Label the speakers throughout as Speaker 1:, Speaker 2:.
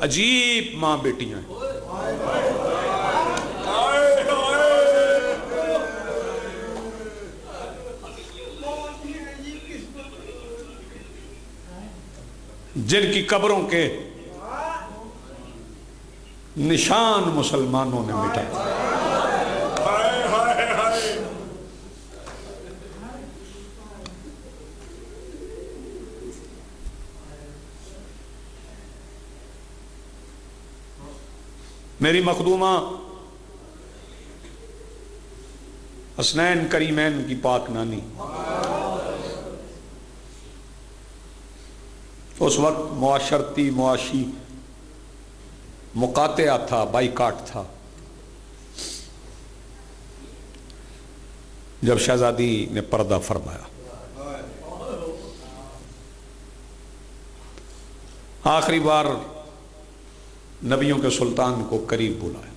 Speaker 1: عجیب ماں بیٹیاں ہیں۔ جن کی قبروں کے نشان مسلمانوں نے مٹائے۔ میری مخدومہ حسنین کریمین کی پاک نانی اس وقت معاشرتی معاشی مقاطعہ تھا، بائیکاٹ تھا، جب شہزادی نے پردہ فرمایا۔ آخری بار نبیوں کے سلطان کو قریب بلایا،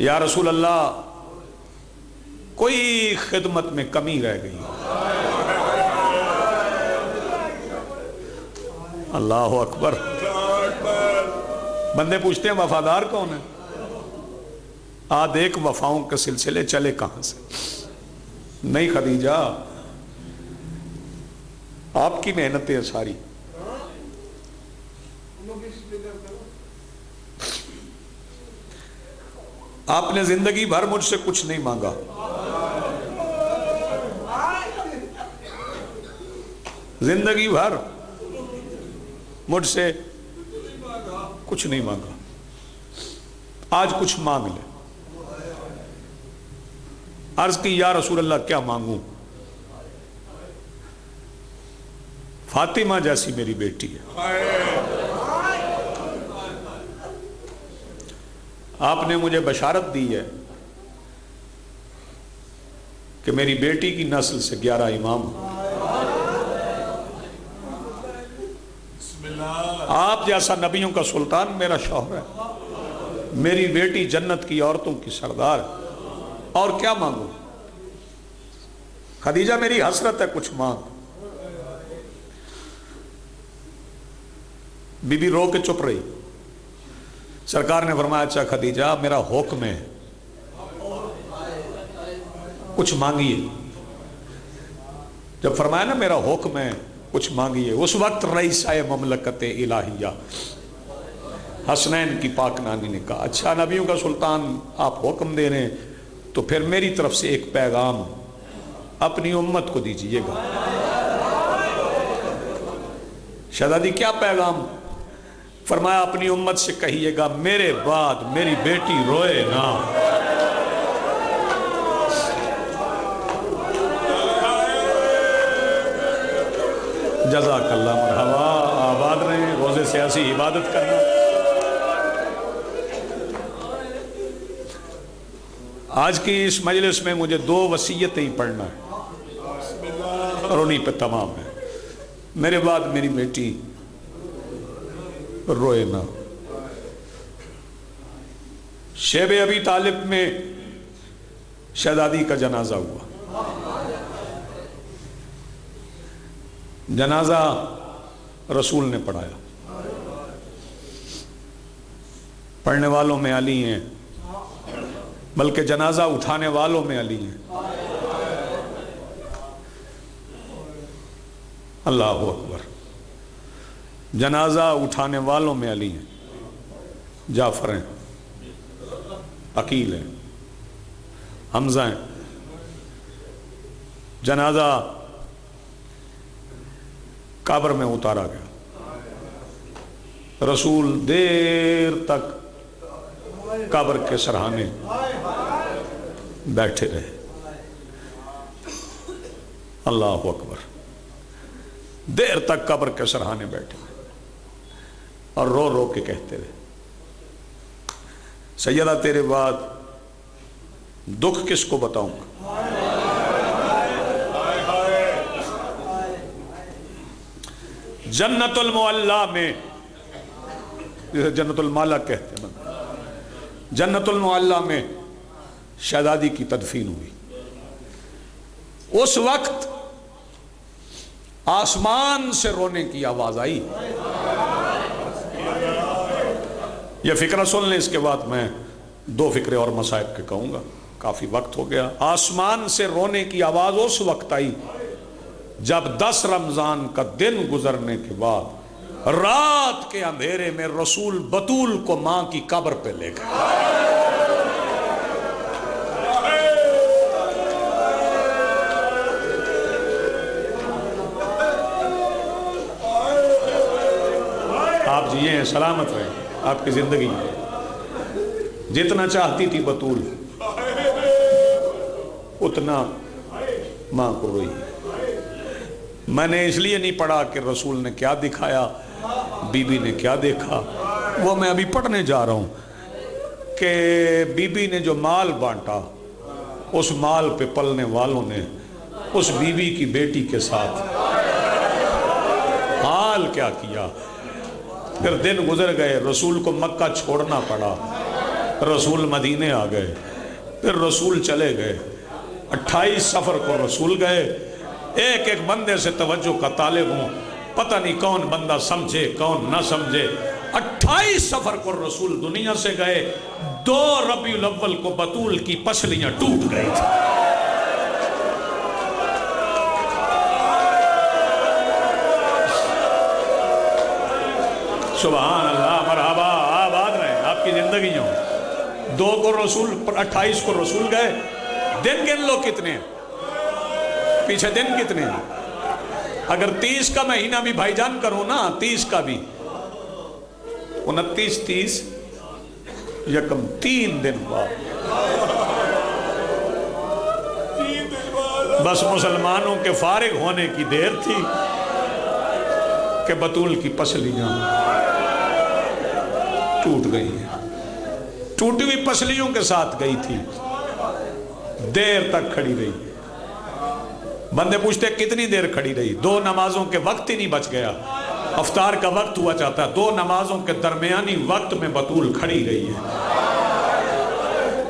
Speaker 1: یا رسول اللہ کوئی خدمت میں کمی رہ گئی۔ اللہ اکبر۔ بندے پوچھتے ہیں وفادار کون ہے؟ دیکھ وفاؤں کے سلسلے چلے کہاں سے؟ نہیں خدیجہ، آپ کی محنتیں ساری، آپ نے زندگی بھر مجھ سے کچھ نہیں مانگا، زندگی بھر مجھ سے کچھ نہیں مانگا، آج کچھ مانگ لے۔ عرض کی یا رسول اللہ کیا مانگوں؟ فاطمہ جیسی میری بیٹی ہے، آپ نے مجھے بشارت دی ہے کہ میری بیٹی کی نسل سے 11 امام ہوں۔ آپ جیسا نبیوں کا سلطان میرا شوہر ہے، میری بیٹی جنت کی عورتوں کی سردار ہے، اور کیا مانگوں؟ خدیجہ میری حسرت ہے، کچھ مانگ۔ بی بی رو کے چپ رہی۔ سرکار نے فرمایا اچھا خدیجہ میرا حکم ہے، کچھ مانگیے۔ جب فرمایا نا میرا حکم ہے کچھ مانگیے، اس وقت رئیسہ مملکت الہیہ حسنین کی پاک نانی نے کہا اچھا نبیوں کا سلطان آپ حکم دے رہے ہیں تو پھر میری طرف سے ایک پیغام اپنی امت کو دیجئے گا۔ شہزادی کیا پیغام؟ فرمایا اپنی امت سے کہیے گا میرے بعد میری بیٹی روئے نہ۔ جزاک اللہ، مرحبا، آباد رہیں، روزے سے ایسی عبادت کرنا۔ آج کی اس مجلس میں مجھے 2 وصیتیں ہی پڑھنا ہے اور انہی پہ تمام ہے۔ میرے بعد میری بیٹی روئے نہ۔ شیب ابی طالب میں شہزادی کا جنازہ ہوا، جنازہ رسول نے پڑھایا، پڑھنے والوں میں علی ہیں، بلکہ جنازہ اٹھانے والوں میں علی ہیں۔ اللہ اکبر۔ جنازہ اٹھانے والوں میں علی ہیں، جعفر ہیں، عقیل ہیں، حمزہ ہیں۔ جنازہ قبر میں اتارا گیا، رسول دیر تک قبر کے سرہانے بیٹھے رہے۔ اللہ اکبر، دیر تک قبر کے سرہانے بیٹھے اور رو رو کے کہتے رہے سیدہ تیرے بعد دکھ کس کو بتاؤں گا؟ جنت المعلا میں، جنت المعلا کہتے ہیں، جنت المعلا میں شہزادی کی تدفین ہوئی۔ اس وقت آسمان سے رونے کی آواز آئی. یہ فکرہ سن لیں، اس کے بعد میں 2 فکرے اور مصائب کے کہوں گا، کافی وقت ہو گیا. آسمان سے رونے کی آواز اس وقت آئی جب 10 رمضان کا دن گزرنے کے بعد رات کے اندھیرے میں رسول بطول کو ماں کی قبر پہ لے گئے. آپ جیے ہیں، سلامت رہیں، آپ کی زندگی جتنا چاہتی تھی بطول اتنا ماں کو روئی. میں نے اس لیے نہیں پڑھا کہ رسول نے کیا دکھایا، بی بی نے کیا دیکھا، وہ میں ابھی پڑھنے جا رہا ہوں کہ بی بی نے جو مال بانٹا، اس مال پہ پلنے والوں نے اس بی بی کی بیٹی کے ساتھ حال کیا کیا. پھر دن گزر گئے، رسول کو مکہ چھوڑنا پڑا، رسول مدینے آ گئے، پھر رسول چلے گئے. 28 سفر کو رسول گئے. ایک ایک بندے سے توجہ کا طالب ہوں، پتہ نہیں کون بندہ سمجھے کون نہ سمجھے. 28 سفر کو رسول دنیا سے گئے. 2 ربیع الاول کو بطول کی پسلیاں ٹوٹ گئی تھی. سبحان اللہ، مرحبا، آباد رہے آپ کی زندگیوں. 2 کو رسول، 28 کو رسول گئے. دن گن لو کتنے ہیں پیچھے، دن کتنے ہیں. اگر 30 کا مہینہ بھی بھائی جان کروں نا، 30 کا بھی 29 30 یکم 3 دن بعد بس مسلمانوں کے فارغ ہونے کی دیر تھی کہ بطول کی پسلیاں ٹوٹ گئی ہیں. ٹوٹی ہوئی پسلیوں کے ساتھ گئی تھی، دیر تک کھڑی رہی. بندے پوچھتے کتنی دیر کھڑی رہی؟ 2 نمازوں کے وقت ہی نہیں بچ گیا. افطار کا وقت ہوا چاہتا ہے، 2 نمازوں کے درمیانی وقت میں بطول کھڑی رہی ہے.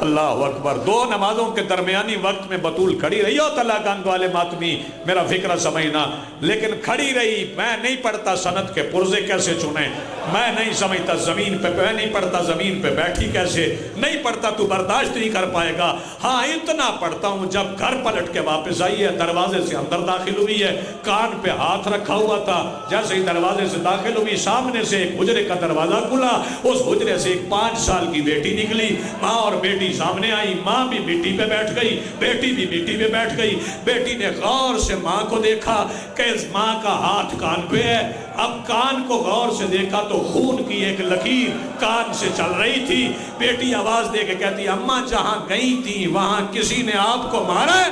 Speaker 1: اللہ اکبر. 2 نمازوں کے درمیانی وقت میں بطول کھڑی رہی. اور طلاق گنگ والے ماتمی میرا فکرہ سمجھنا، لیکن کھڑی رہی. میں نہیں پڑھتا سند کے پرزے کیسے چنے، میں نہیں سمجھتا زمین پہ، میں نہیں پڑھتا زمین پہ بیٹھی کیسے، نہیں پڑھتا تو برداشت نہیں کر پائے گا. ہاں اتنا پڑھتا ہوں، جب گھر پلٹ کے واپس آئی ہے، دروازے سے اندر داخل ہوئی ہے، کان پہ ہاتھ رکھا ہوا تھا. جیسے ہی دروازے سے داخل ہوئی، سامنے سے ایک حجرے کا دروازہ کھلا. اس حجرے سے ایک 5 سال کی بیٹی نکلی. ماں اور بیٹی سامنے آئی. ماں بھی مٹی پہ بیٹھ گئی، بیٹی بھی مٹی پہ بیٹھ گئی. بیٹی نے غور سے ماں کو دیکھا کہ اس ماں کا ہاتھ کان پہ ہے. اب کان کو غور سے دیکھا تو خون کی ایک لکیر کان سے چل رہی تھی. بیٹی آواز دے کے کہتی، اماں جہاں گئی تھی وہاں کسی نے آپ کو مارا ہے؟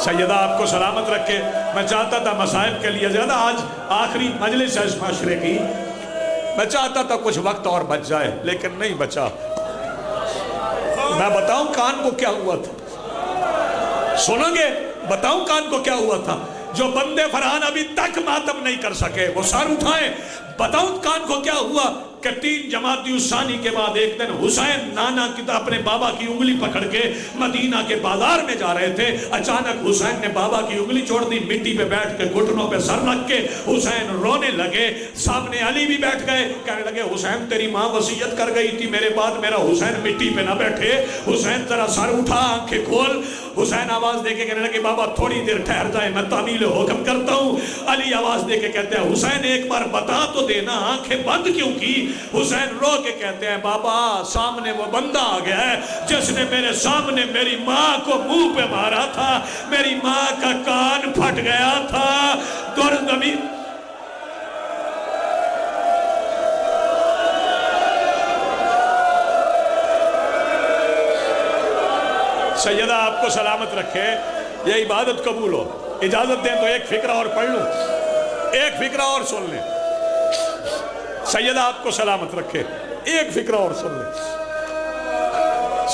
Speaker 1: سیدہ آپ کو سلامت رکھے. میں چاہتا تھا مصائب کے لیے زیادہ، آج آخری مجلس ہے اس معاشرے کی، میں چاہتا تھا کچھ وقت اور بچ جائے لیکن نہیں بچا. میں بتاؤں کان کو کیا ہوا تھا؟ سنو گے؟ بتاؤں کان کو کیا ہوا تھا؟ جو بندے فرحان ابھی تک ماتم نہیں کر سکے وہ سر اٹھائیں. بتاؤں کان کو کیا ہوا کہ 3 جمادی الثانی کے بعد ایک دن حسین نانا کی اپنے بابا کی انگلی پکڑ کے مدینہ کے بازار میں جا رہے تھے. اچانک حسین نے بابا کی انگلی چھوڑ دی. مٹی پہ بیٹھ کے گھٹنوں پہ سر رکھ کے حسین رونے لگے. سامنے علی بھی بیٹھ گئے، کہنے لگے حسین تیری ماں وصیت کر گئی تھی میرے بعد میرا حسین مٹی پہ نہ بیٹھے. حسین ذرا سر اٹھا، آنکھیں کھول. حسین آواز دے کے کہنے لگے بابا تھوڑی دیر ٹھہر جائے، میں تعمیل حکم کرتا ہوں. علی آواز دے کے کہتے ہیں حسین ایک بار بتا تو دینا، آنکھیں بند کیوں کی؟ حسین رو کے کہتے ہیں بابا سامنے وہ بندہ آ گیا ہے جس نے میرے سامنے میری ماں کو منہ پہ مارا تھا، میری ماں کا کان پھٹ گیا تھا. دور زمین سیدہ آپ کو سلامت رکھے. یہ عبادت قبول ہو. اجازت دیں تو ایک فکرہ اور پڑھ لوں، ایک فکرہ اور سن لیں. سیدہ آپ کو سلامت رکھے، ایک فکرہ اور سن لیں.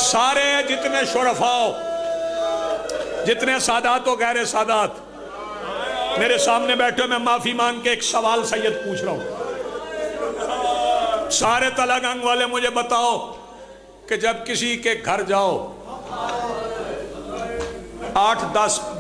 Speaker 1: سارے جتنے شرفاء، جتنے سادات و غیر سادات میرے سامنے بیٹھے، میں معافی مانگ کے ایک سوال سید پوچھ رہا ہوں. سارے طلاق گنگ والے مجھے بتاؤ کہ جب کسی کے گھر جاؤ 8 10